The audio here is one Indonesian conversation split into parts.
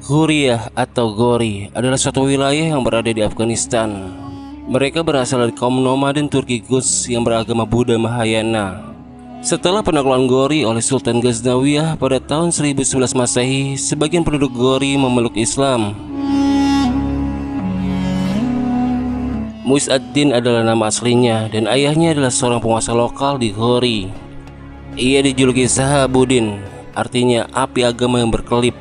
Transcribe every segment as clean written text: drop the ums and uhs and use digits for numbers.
Ghuriyah atau Ghori adalah suatu wilayah yang berada di Afghanistan. Mereka berasal dari kaum nomaden Turki Gus yang beragama Buddha Mahayana. Setelah penaklukan Ghori oleh Sultan Ghaznawiyah pada tahun 1011 Masehi, sebagian penduduk Ghori memeluk Islam. Muiz ad-Din adalah nama aslinya dan ayahnya adalah seorang penguasa lokal di Ghori. Ia dijuluki Sahabuddin, artinya api agama yang berkelip.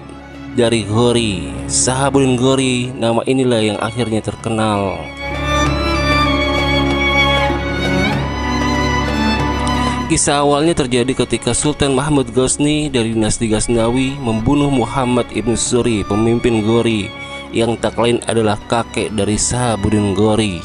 Dari Ghori, Sahabuddin Ghori, nama inilah yang akhirnya terkenal. Kisah awalnya terjadi ketika Sultan Mahmud Ghazni dari dinasti Ghaznawi membunuh Muhammad ibn Suri, pemimpin Ghori, yang tak lain adalah kakek dari Sahabuddin Ghori.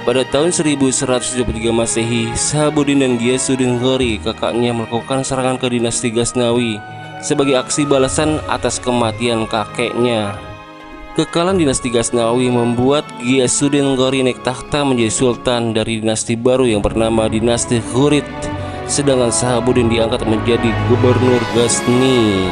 Pada tahun 1173 Masehi, Sahabuddin dan Ghiyasuddin Ghori, kakaknya, melakukan serangan ke dinasti Ghaznawi sebagai aksi balasan atas kematian kakeknya. Kekalahan dinasti Ghaznawi membuat Ghiyasuddin Ghori naik takhta menjadi sultan dari dinasti baru yang bernama dinasti Ghurid, sedangkan Sahabuddin diangkat menjadi gubernur Ghazni.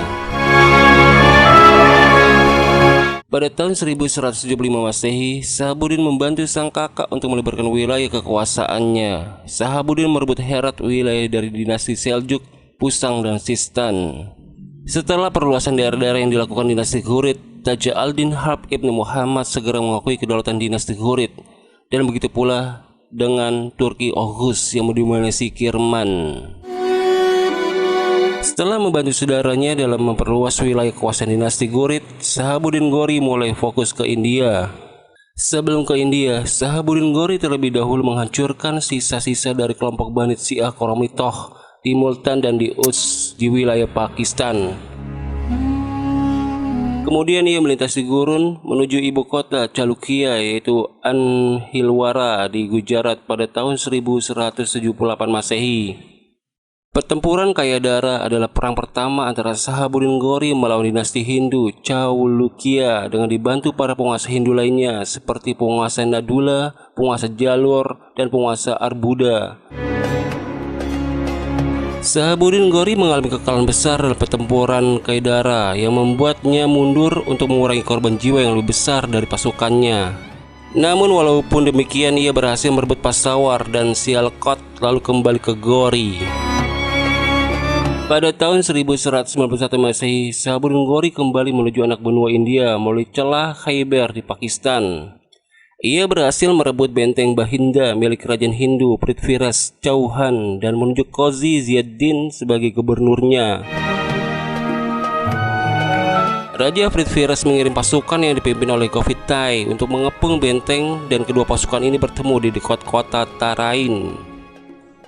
Pada tahun 1175 Masehi, Sahabuddin membantu sang kakak untuk melebarkan wilayah kekuasaannya. Sahabuddin merebut Herat, wilayah dari dinasti Seljuk, Pusang, dan Sistan. Setelah perluasan daerah-daerah yang dilakukan dinasti Ghurid, Taja al-Din Harb ibn Muhammad segera mengakui kedaulatan dinasti Ghurid, dan begitu pula dengan Turki Oghuz yang mendominasi Kirman. Setelah membantu saudaranya dalam memperluas wilayah kekuasaan dinasti Ghurid, Sahabuddin Ghori mulai fokus ke India. Sebelum ke India, Sahabuddin Ghori terlebih dahulu menghancurkan sisa-sisa dari kelompok Banit Syiah Qoromitoh di Multan dan di Uz di wilayah Pakistan. Kemudian ia melintasi gurun menuju ibu kota Chalukya, yaitu Anhilwara di Gujarat pada tahun 1178 Masehi. Pertempuran Kayadara adalah perang pertama antara Sahabuddin Ghori melawan dinasti Hindu Chalukya dengan dibantu para penguasa Hindu lainnya seperti penguasa Nadula, penguasa Jalor, dan penguasa Arbuda. Sahabuddin Ghori mengalami kekalahan besar dalam pertempuran Kayadara yang membuatnya mundur untuk mengurangi korban jiwa yang lebih besar dari pasukannya. Namun walaupun demikian, ia berhasil merebut Peshawar dan Sialkot lalu kembali ke Ghori. Pada tahun 1191 Masehi, Sahabuddin Ghori kembali menuju anak benua India melalui celah Khyber di Pakistan. Ia berhasil merebut benteng Bahinda milik kerajaan Hindu Prithviras Chauhan dan menunjuk Qazi Ziauddin sebagai gubernurnya. Raja Prithviras mengirim pasukan yang dipimpin oleh Govittai untuk mengepung benteng, dan kedua pasukan ini bertemu di dekat kota Tarain.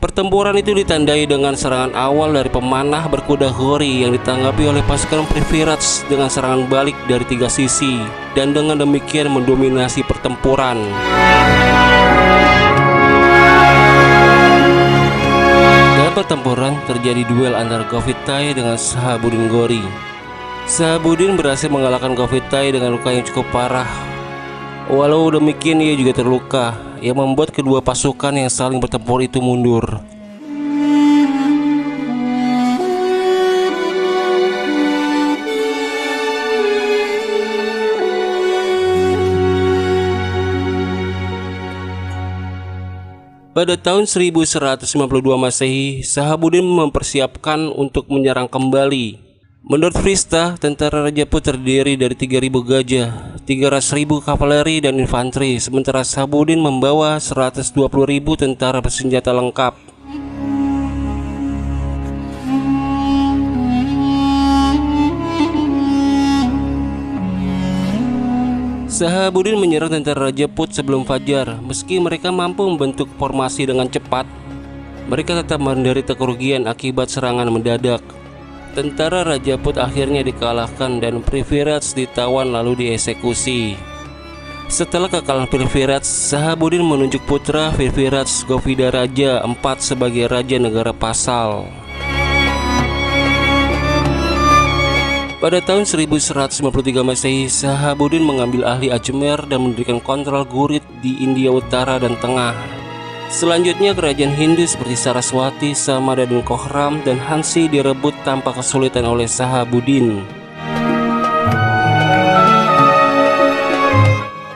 Pertempuran itu ditandai dengan serangan awal dari pemanah berkuda Ghori yang ditanggapi oleh pasukan Prithviras dengan serangan balik dari tiga sisi, dan dengan demikian mendominasi pertempuran. Dalam pertempuran terjadi duel antara Govittai dengan Sahabuddin Ghori. Sahabuddin berhasil mengalahkan Govittai dengan luka yang cukup parah. Walau demikian, ia juga terluka, yang membuat kedua pasukan yang saling bertempur itu mundur. Pada tahun 1152 Masehi, Sahabuddin mempersiapkan untuk menyerang kembali. Menurut Vrista, tentara Rajaput terdiri dari 3.000 gajah, 300.000 kavaleri dan infanteri, sementara Sahabuddin membawa 120.000 tentara bersenjata lengkap. Sahabuddin menyerang tentara Rajaput sebelum fajar. Meski mereka mampu membentuk formasi dengan cepat, mereka tetap menderita kerugian akibat serangan mendadak. Tentara Rajaput akhirnya dikalahkan dan Prithviras ditawan lalu dieksekusi. Setelah kekalahan Prithviras, Sahabuddin menunjuk putra Prithviras, Govindaraja IV, sebagai raja negara Pasal. Pada tahun 1153 Masehi, Sahabuddin mengambil ahli Ajmer dan mendirikan kontrol Ghurid di India Utara dan Tengah. Selanjutnya kerajaan Hindu seperti Saraswati, Samada dan Kohram dan Hansi direbut tanpa kesulitan oleh Shahabuddin.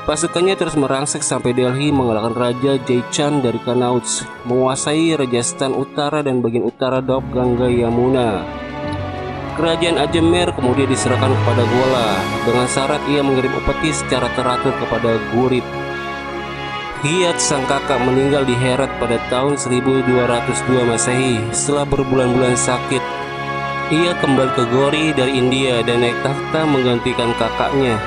Pasukannya terus merangsek sampai Delhi mengalahkan Raja Jaychand dari Kanauj, menguasai Rajasthan Utara dan bagian utara Doab Ganga Yamuna. Kerajaan Ajmer kemudian diserahkan kepada Gola dengan syarat ia mengirim upeti secara teratur kepada Ghurib. Hiyad sang kakak meninggal di Herat pada tahun 1202 Masehi setelah berbulan-bulan sakit. Ia kembali ke Gori dari India dan naik takhta menggantikan kakaknya.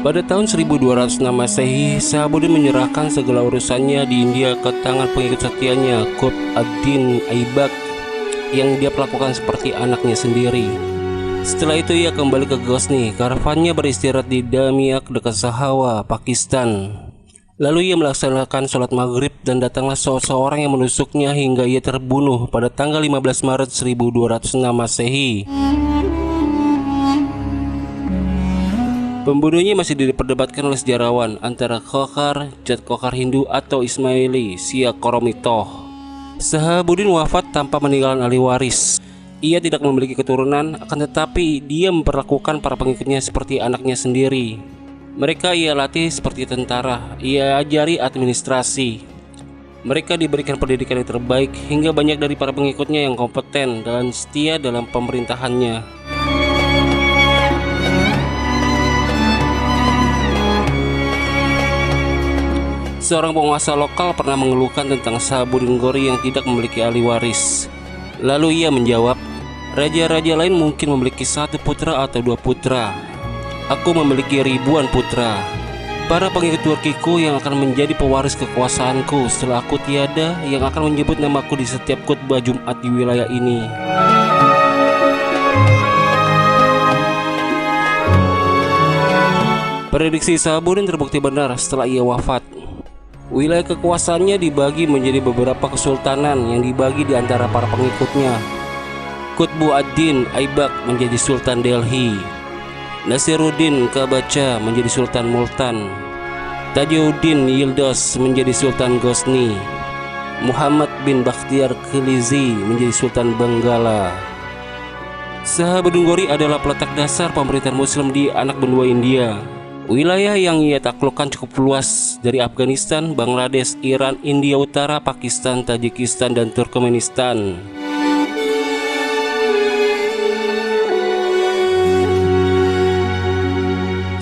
Pada tahun 1206 Masehi, Shahabuddin menyerahkan segala urusannya di India ke tangan pengikut setianya, Qutb ad-Din Aibak, yang dia perlakukan seperti anaknya sendiri. Setelah itu ia kembali ke Ghazni. Karavannya beristirahat di Damiak dekat Sahawa, Pakistan. Lalu ia melaksanakan sholat maghrib dan datanglah seseorang yang menusuknya hingga ia terbunuh pada tanggal 15 Maret 1206 Masehi. Pembunuhnya masih diperdebatkan oleh sejarawan antara Khokhar, Jat Khokhar Hindu atau Ismaili, Sia Koromitoh. Shahabuddin wafat tanpa meninggalkan ahli waris. Ia tidak memiliki keturunan, akan tetapi dia memperlakukan para pengikutnya seperti anaknya sendiri. Mereka ia latih seperti tentara, ia ajari administrasi. Mereka diberikan pendidikan yang terbaik hingga banyak dari para pengikutnya yang kompeten dan setia dalam pemerintahannya. Seorang penguasa lokal pernah mengeluhkan tentang Shahabuddin Ghori yang tidak memiliki ahli waris. Lalu ia menjawab, "Raja-raja lain mungkin memiliki 1 putra atau 2 putra. Aku memiliki ribuan putra. Para pengikut Turkiku yang akan menjadi pewaris kekuasaanku setelah aku tiada, yang akan menyebut namaku di setiap khutbah Jumat di wilayah ini." Prediksi Shahabuddin terbukti benar setelah ia wafat. Wilayah kekuasaannya dibagi menjadi beberapa kesultanan yang dibagi di antara para pengikutnya. Qutb ad-Din Aibak menjadi Sultan Delhi, Nasiruddin Qabacha menjadi Sultan Multan, Tajuddin Yildiz menjadi Sultan Ghazni, Muhammad bin Bakhtiar Khilji menjadi Sultan Benggala. Shahabuddin Ghori adalah peletak dasar pemerintahan Muslim di anak benua India. Wilayah yang ia taklukkan cukup luas, dari Afghanistan, Bangladesh, Iran, India Utara, Pakistan, Tajikistan, dan Turkmenistan.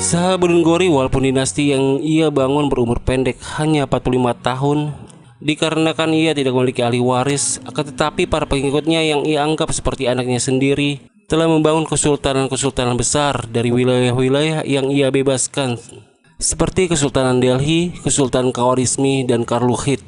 Shahabuddin Ghori walaupun dinasti yang ia bangun berumur pendek hanya 45 tahun, dikarenakan ia tidak memiliki ahli waris, akan tetapi para pengikutnya yang ia anggap seperti anaknya sendiri telah membangun kesultanan-kesultanan besar dari wilayah-wilayah yang ia bebaskan, seperti Kesultanan Delhi, Kesultanan Khawarizmi, dan Karluchit.